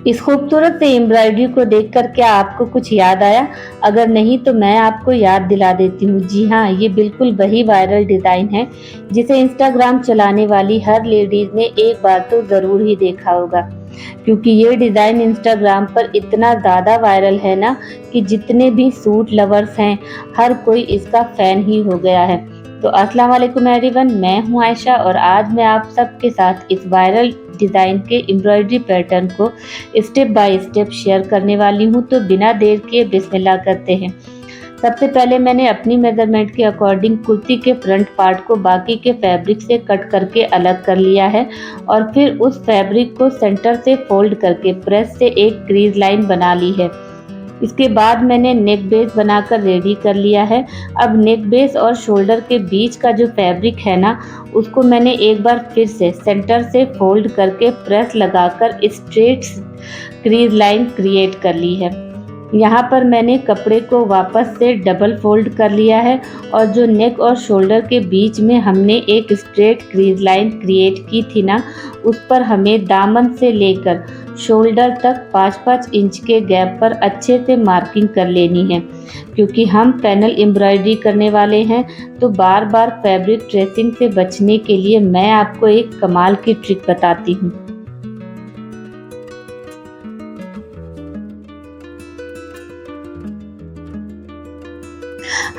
इस खूबसूरत सी एम्ब्रॉयडरी को देखकर क्या आपको कुछ याद आया? अगर नहीं तो मैं आपको याद दिला देती हूँ। जी हाँ, ये बिल्कुल वही वायरल डिज़ाइन है जिसे इंस्टाग्राम चलाने वाली हर लेडीज़ ने एक बार तो ज़रूर ही देखा होगा। क्योंकि ये डिज़ाइन इंस्टाग्राम पर इतना ज़्यादा वायरल है ना कि जितने भी सूट लवर्स हैं, हर कोई इसका फ़ैन ही हो गया है। तो अस्सलाम वालेकुम एवरीवन, मैं हूँ आयशा और आज मैं आप सबके साथ इस वायरल डिज़ाइन के एम्ब्रॉयडरी पैटर्न को स्टेप बाय स्टेप शेयर करने वाली हूँ। तो बिना देर किए बिस्मिल्लाह करते हैं। सबसे पहले मैंने अपनी मेजरमेंट के अकॉर्डिंग कुर्ती के फ्रंट पार्ट को बाकी के फैब्रिक से कट करके अलग कर लिया है और फिर उस फैब्रिक को सेंटर से फोल्ड करके प्रेस से एक क्रीज लाइन बना ली है। इसके बाद मैंने नेक बेस बनाकर रेडी कर लिया है। अब नेक बेस और शोल्डर के बीच का जो फैब्रिक है ना, उसको मैंने एक बार फिर से सेंटर से फोल्ड करके प्रेस लगाकर स्ट्रेट क्रीज लाइन क्रिएट कर ली है। यहाँ पर मैंने कपड़े को वापस से डबल फोल्ड कर लिया है और जो नेक और शोल्डर के बीच में हमने एक स्ट्रेट क्रीज लाइन क्रिएट की थी ना, उस पर हमें दामन से लेकर शोल्डर तक 5-5 इंच के गैप पर अच्छे से मार्किंग कर लेनी है। क्योंकि हम पैनल एम्ब्रॉयडरी करने वाले हैं तो बार बार फैब्रिक ट्रेसिंग से बचने के लिए मैं आपको एक कमाल की ट्रिक बताती हूँ।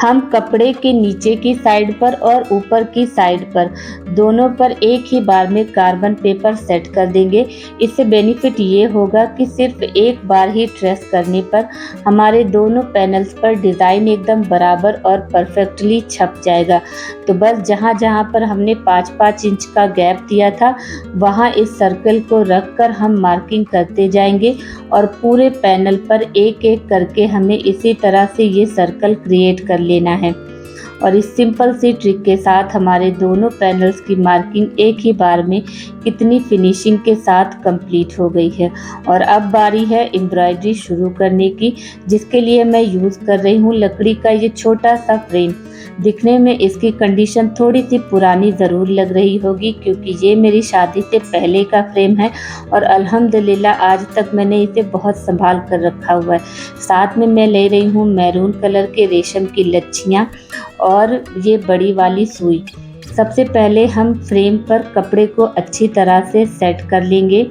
हम कपड़े के नीचे की साइड पर और ऊपर की साइड पर दोनों पर एक ही बार में कार्बन पेपर सेट कर देंगे। इससे बेनिफिट ये होगा कि सिर्फ एक बार ही ट्रेस करने पर हमारे दोनों पैनल्स पर डिज़ाइन एकदम बराबर और परफेक्टली छप जाएगा। तो बस जहाँ जहाँ पर हमने 5-5 इंच का गैप दिया था वहाँ इस सर्कल को रख कर हम मार्किंग करते जाएंगे और पूरे पैनल पर एक एक करके हमें इसी तरह से ये सर्कल क्रिएट कर लेना है। और इस सिंपल सी ट्रिक के साथ हमारे दोनों पैनल्स की मार्किंग एक ही बार में कितनी फिनिशिंग के साथ कंप्लीट हो गई है। और अब बारी है एम्ब्रॉयडरी शुरू करने की, जिसके लिए मैं यूज़ कर रही हूँ लकड़ी का ये छोटा सा फ्रेम। दिखने में इसकी कंडीशन थोड़ी सी पुरानी ज़रूर लग रही होगी क्योंकि ये मेरी शादी से पहले का फ्रेम है और अल्हम्दुलिल्लाह आज तक मैंने इसे बहुत संभाल कर रखा हुआ है। साथ में मैं ले रही हूँ मैरून कलर के रेशम की लच्छियाँ और ये बड़ी वाली सुई। सबसे पहले हम फ्रेम पर कपड़े को अच्छी तरह से सेट कर लेंगे।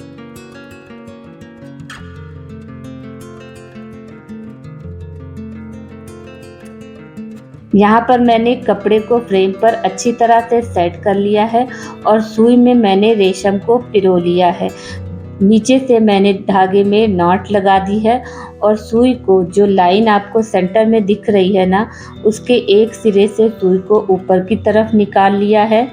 यहाँ पर मैंने कपड़े को फ्रेम पर अच्छी तरह से सेट कर लिया है और सुई में मैंने रेशम को पिरो लिया है। नीचे से मैंने धागे में नॉट लगा दी है और सुई को जो लाइन आपको सेंटर में दिख रही है ना, उसके एक सिरे से सुई को ऊपर की तरफ निकाल लिया है।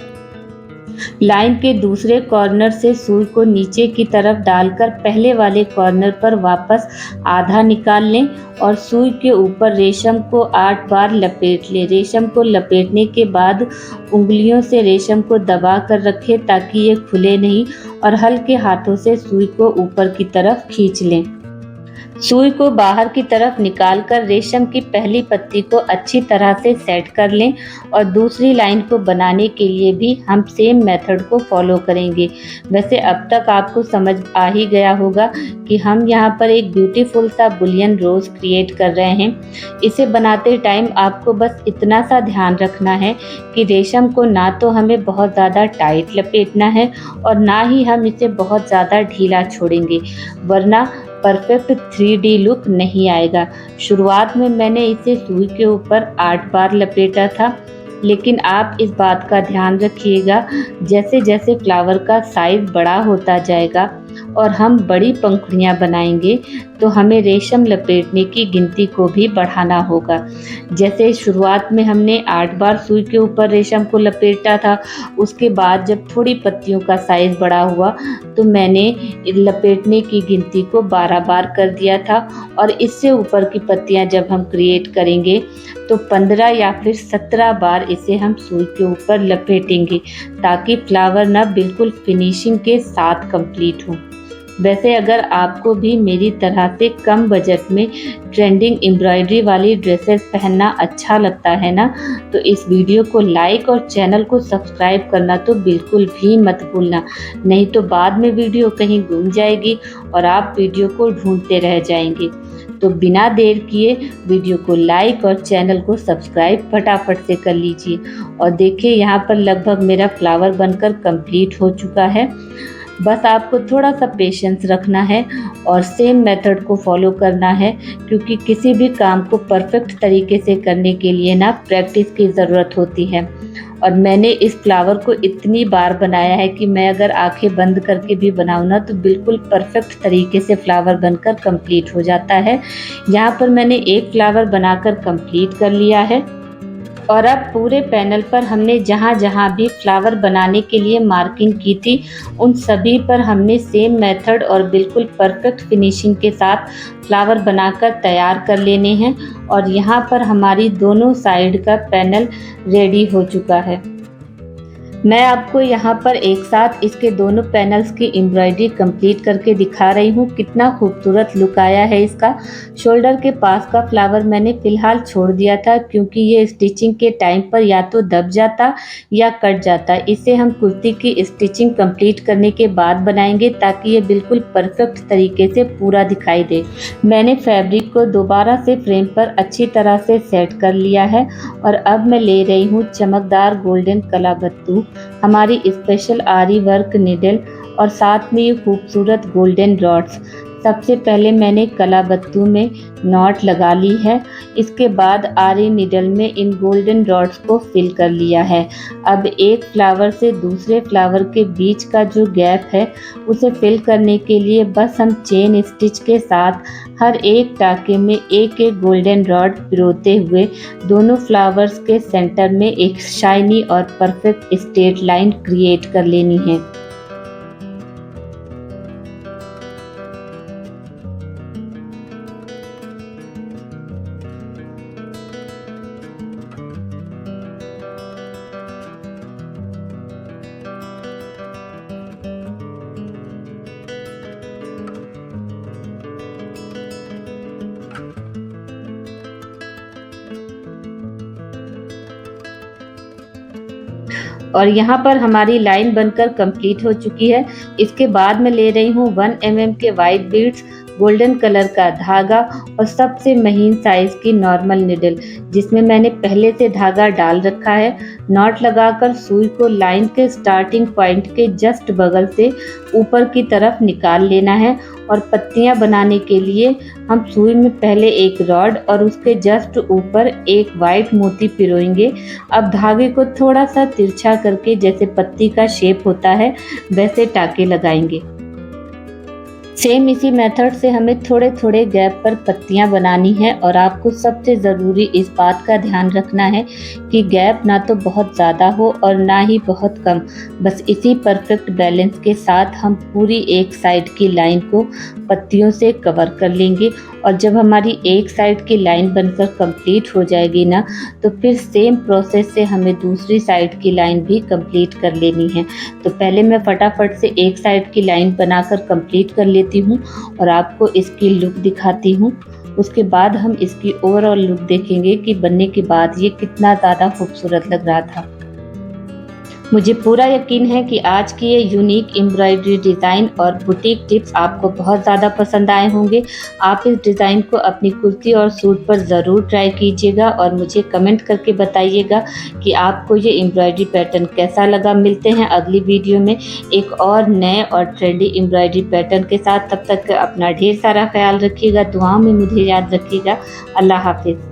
लाइन के दूसरे कॉर्नर से सुई को नीचे की तरफ डालकर पहले वाले कॉर्नर पर वापस आधा निकाल लें और सुई के ऊपर रेशम को 8 बार लपेट लें। रेशम को लपेटने के बाद उंगलियों से रेशम को दबा कर रखें ताकि ये खुले नहीं और हल्के हाथों से सुई को ऊपर की तरफ खींच लें। सुई को बाहर की तरफ निकालकर रेशम की पहली पत्ती को अच्छी तरह से सेट कर लें और दूसरी लाइन को बनाने के लिए भी हम सेम मेथड को फॉलो करेंगे। वैसे अब तक आपको समझ आ ही गया होगा कि हम यहाँ पर एक ब्यूटीफुल सा बुलियन रोज़ क्रिएट कर रहे हैं। इसे बनाते टाइम आपको बस इतना सा ध्यान रखना है कि रेशम को ना तो हमें बहुत ज़्यादा टाइट लपेटना है और ना ही हम इसे बहुत ज़्यादा ढीला छोड़ेंगे, वरना परफेक्ट 3D लुक नहीं आएगा। शुरुआत में मैंने इसे सुई के ऊपर 8 बार लपेटा था, लेकिन आप इस बात का ध्यान रखिएगा जैसे जैसे फ्लावर का साइज़ बड़ा होता जाएगा और हम बड़ी पंखुड़ियाँ बनाएंगे तो हमें रेशम लपेटने की गिनती को भी बढ़ाना होगा। जैसे शुरुआत में हमने 8 बार सुई के ऊपर रेशम को लपेटा था, उसके बाद जब थोड़ी पत्तियों का साइज़ बड़ा हुआ तो मैंने लपेटने की गिनती को 12 बार कर दिया था और इससे ऊपर की पत्तियां जब हम क्रिएट करेंगे तो 15 या फिर 17 बार इसे हम सुई के ऊपर लपेटेंगे ताकि फ्लावर ना बिल्कुल फिनिशिंग के साथ कंप्लीट हो। वैसे अगर आपको भी मेरी तरह से कम बजट में ट्रेंडिंग एम्ब्रॉयडरी वाली ड्रेसेस पहनना अच्छा लगता है ना, तो इस वीडियो को लाइक और चैनल को सब्सक्राइब करना तो बिल्कुल भी मत भूलना, नहीं तो बाद में वीडियो कहीं गुम जाएगी और आप वीडियो को ढूंढते रह जाएंगे। तो बिना देर किए वीडियो को लाइक और चैनल को सब्सक्राइब फटाफट से कर लीजिए। और देखिए यहाँ पर लगभग मेरा फ्लावर बनकर कंप्लीट हो चुका है। बस आपको थोड़ा सा पेशेंस रखना है और सेम मेथड को फॉलो करना है, क्योंकि किसी भी काम को परफेक्ट तरीके से करने के लिए ना प्रैक्टिस की ज़रूरत होती है। और मैंने इस फ्लावर को इतनी बार बनाया है कि मैं अगर आंखें बंद करके भी बनाऊँ ना तो बिल्कुल परफेक्ट तरीके से फ्लावर बनकर कंप्लीट हो जाता है। यहाँ पर मैंने एक फ्लावर बनाकर कंप्लीट कर लिया है और अब पूरे पैनल पर हमने जहाँ-जहाँ भी फ्लावर बनाने के लिए मार्किंग की थी, उन सभी पर हमने सेम मेथड और बिल्कुल परफेक्ट फिनिशिंग के साथ फ्लावर बनाकर तैयार कर लेने हैं। और यहाँ पर हमारी दोनों साइड का पैनल रेडी हो चुका है। मैं आपको यहाँ पर एक साथ इसके दोनों पैनल्स की एम्ब्रॉयडरी कंप्लीट करके दिखा रही हूँ। कितना खूबसूरत लुक आया है इसका। शोल्डर के पास का फ्लावर मैंने फ़िलहाल छोड़ दिया था, क्योंकि ये स्टिचिंग के टाइम पर या तो दब जाता या कट जाता। इसे हम कुर्ती की स्टिचिंग कंप्लीट करने के बाद बनाएंगे, ताकि ये बिल्कुल परफेक्ट तरीके से पूरा दिखाई दे। मैंने फैब्रिक को दोबारा से फ्रेम पर अच्छी तरह से सेट कर लिया है और अब मैं ले रही हूँ चमकदार गोल्डन कलाबत्तू, हमारी स्पेशल आरी वर्क निडल और साथ में ये खूबसूरत गोल्डन डॉट्स। सबसे पहले मैंने कलाबत्तू में नॉट लगा ली है, इसके बाद आरी निडल में इन गोल्डन डॉट्स को फिल कर लिया है। अब एक फ्लावर से दूसरे फ्लावर के बीच का जो गैप है उसे फिल करने के लिए बस हम चेन स्टिच के साथ हर एक टाके में एक एक गोल्डन रॉड पिरोते हुए दोनों फ्लावर्स के सेंटर में एक शाइनी और परफेक्ट स्ट्रेट लाइन क्रिएट कर लेनी है। और यहाँ पर हमारी लाइन बनकर कंप्लीट हो चुकी है। इसके बाद मैं ले रही हूँ 1 mm के वाइट बीड्स, गोल्डन कलर का धागा और सबसे महीन साइज की नॉर्मल निडल, जिसमें मैंने पहले से धागा डाल रखा है। नॉट लगाकर सुई को लाइन के स्टार्टिंग पॉइंट के जस्ट बगल से ऊपर की तरफ निकाल लेना है। और पत्तियां बनाने के लिए हम सुई में पहले एक रॉड और उसके जस्ट ऊपर एक वाइट मोती पिरोएंगे। अब धागे को थोड़ा सा तिरछा करके, जैसे पत्ती का शेप होता है वैसे टाके लगाएंगे। सेम इसी मेथड से हमें थोड़े थोड़े गैप पर पत्तियां बनानी है। और आपको सबसे ज़रूरी इस बात का ध्यान रखना है कि गैप ना तो बहुत ज़्यादा हो और ना ही बहुत कम। बस इसी परफेक्ट बैलेंस के साथ हम पूरी एक साइड की लाइन को पत्तियों से कवर कर लेंगे। और जब हमारी एक साइड की लाइन बनकर कंप्लीट हो जाएगी ना, तो फिर सेम प्रोसेस से हमें दूसरी साइड की लाइन भी कंप्लीट कर लेनी है। तो पहले मैं फटाफट से एक साइड की लाइन बनाकर कंप्लीट कर लेती हूँ और आपको इसकी लुक दिखाती हूँ। उसके बाद हम इसकी ओवरऑल लुक देखेंगे कि बनने के बाद ये कितना ज़्यादा खूबसूरत लग रहा था। मुझे पूरा यकीन है कि आज की ये यूनिक एम्ब्रॉयडरी डिज़ाइन और बुटीक टिप्स आपको बहुत ज़्यादा पसंद आए होंगे। आप इस डिज़ाइन को अपनी कुर्ती और सूट पर ज़रूर ट्राई कीजिएगा और मुझे कमेंट करके बताइएगा कि आपको ये एम्ब्रॉयडरी पैटर्न कैसा लगा। मिलते हैं अगली वीडियो में एक और नए और ट्रेंडी एम्ब्रॉयडरी पैटर्न के साथ। तब तक अपना ढेर सारा ख्याल रखिएगा, दुआओं में मुझे याद रखिएगा। अल्लाह हाफिज़।